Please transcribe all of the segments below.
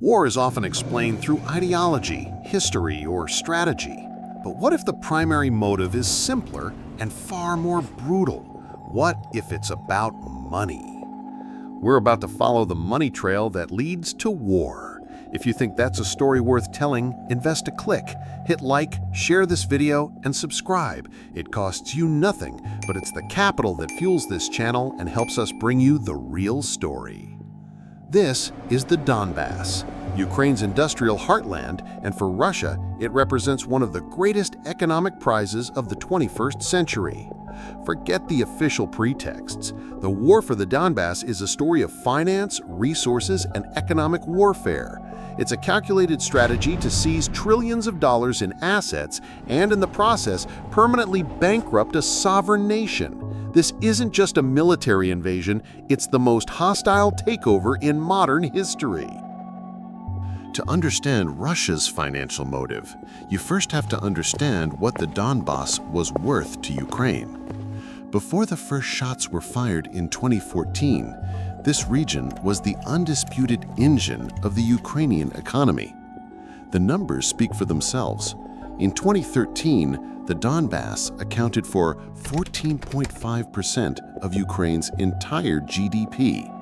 War is often explained through ideology, history, or strategy. But what if the primary motive is simpler and far more brutal? What if it's about money? We're about to follow the money trail that leads to war. If you think that's a story worth telling, invest a click, hit like, share this video, and subscribe. It costs you nothing, but it's the capital that fuels this channel and helps us bring you the real story. This is the Donbas, Ukraine's industrial heartland, and for Russia, it represents one of the greatest economic prizes of the 21st century. Forget the official pretexts. The war for the Donbas is a story of finance, resources, and economic warfare. It's a calculated strategy to seize trillions of dollars in assets and, in the process, permanently bankrupt a sovereign nation. This isn't just a military invasion, it's the most hostile takeover in modern history. To understand Russia's financial motive, you first have to understand what the Donbas was worth to Ukraine. Before the first shots were fired in 2014, this region was the undisputed engine of the Ukrainian economy. The numbers speak for themselves. In 2013, the Donbas accounted for 14.5% of Ukraine's entire GDP.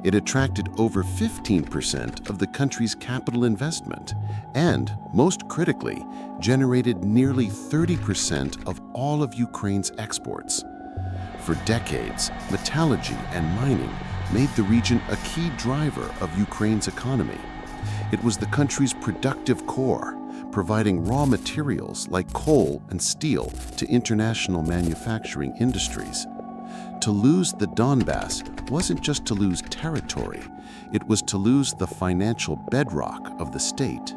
It attracted over 15% of the country's capital investment and, most critically, generated nearly 30% of all of Ukraine's exports. For decades, metallurgy and mining made the region a key driver of Ukraine's economy. It was the country's productive core, providing raw materials like coal and steel to international manufacturing industries. To lose the Donbas wasn't just to lose territory, it was to lose the financial bedrock of the state.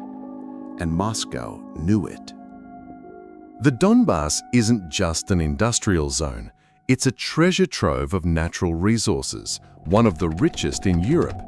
And Moscow knew it. The Donbas isn't just an industrial zone, it's a treasure trove of natural resources, one of the richest in Europe.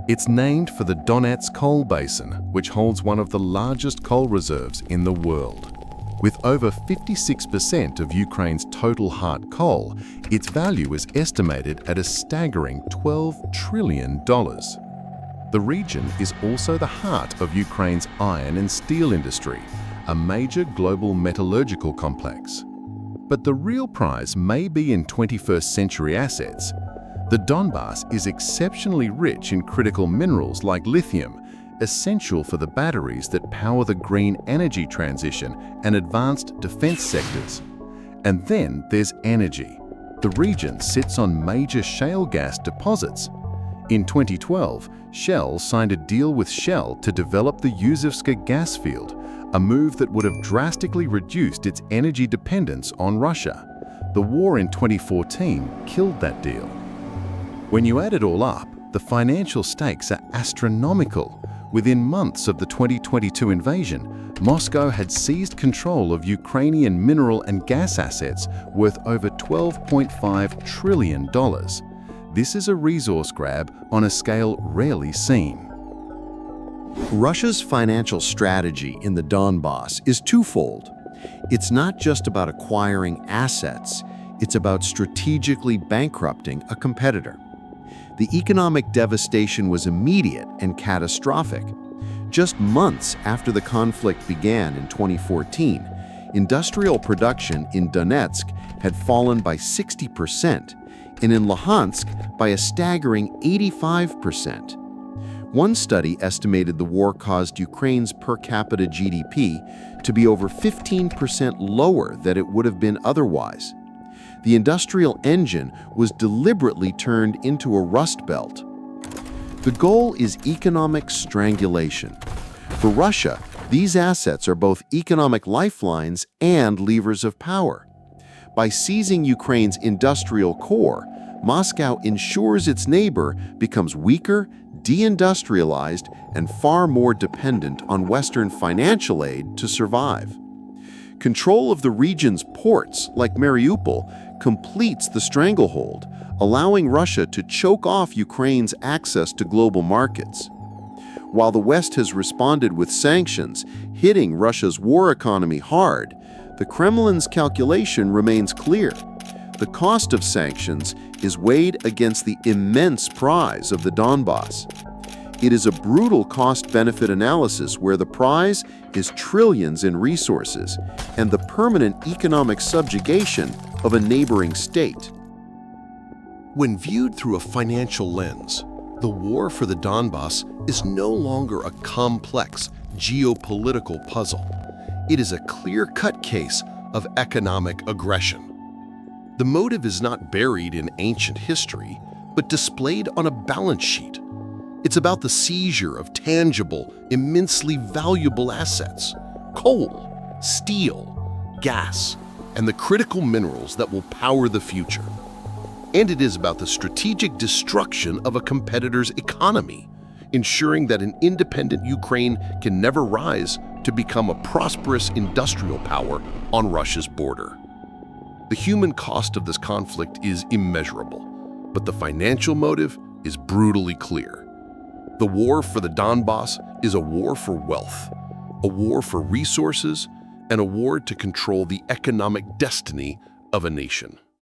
It's named for the Donets coal basin, which holds one of the largest coal reserves in the world. With over 56% of Ukraine's total hard coal, its value is estimated at a staggering $12 trillion. The region is also the heart of Ukraine's iron and steel industry, a major global metallurgical complex. But the real prize may be in 21st century assets. The Donbas is exceptionally rich in critical minerals like lithium, essential for the batteries that power the green energy transition and advanced defense sectors. And then there's energy. The region sits on major shale gas deposits. In 2012, Shell signed a deal with Shell to develop the Yuzovska gas field, a move that would have drastically reduced its energy dependence on Russia. The war in 2014 killed that deal. When you add it all up, the financial stakes are astronomical. Within months of the 2022 invasion, Moscow had seized control of Ukrainian mineral and gas assets worth over $12.5 trillion. This is a resource grab on a scale rarely seen. Russia's financial strategy in the Donbas is twofold. It's not just about acquiring assets, it's about strategically bankrupting a competitor. The economic devastation was immediate and catastrophic. Just months after the conflict began in 2014, industrial production in Donetsk had fallen by 60%, and in Luhansk by a staggering 85%. One study estimated the war caused Ukraine's per capita GDP to be over 15% lower than it would have been otherwise. The industrial engine was deliberately turned into a rust belt. The goal is economic strangulation. For Russia, these assets are both economic lifelines and levers of power. By seizing Ukraine's industrial core, Moscow ensures its neighbor becomes weaker, deindustrialized, and far more dependent on Western financial aid to survive. Control of the region's ports, like Mariupol, completes the stranglehold, allowing Russia to choke off Ukraine's access to global markets. While the West has responded with sanctions, hitting Russia's war economy hard, the Kremlin's calculation remains clear. The cost of sanctions is weighed against the immense prize of the Donbas. It is a brutal cost-benefit analysis where the prize is trillions in resources and the permanent economic subjugation of a neighboring state. When viewed through a financial lens, the war for the Donbas is no longer a complex geopolitical puzzle. It is a clear-cut case of economic aggression. The motive is not buried in ancient history, but displayed on a balance sheet. It's about the seizure of tangible, immensely valuable assets: coal, steel, gas, and the critical minerals that will power the future. And it is about the strategic destruction of a competitor's economy, ensuring that an independent Ukraine can never rise to become a prosperous industrial power on Russia's border. The human cost of this conflict is immeasurable, but the financial motive is brutally clear. The war for the Donbas is a war for wealth, a war for resources, and a war to control the economic destiny of a nation.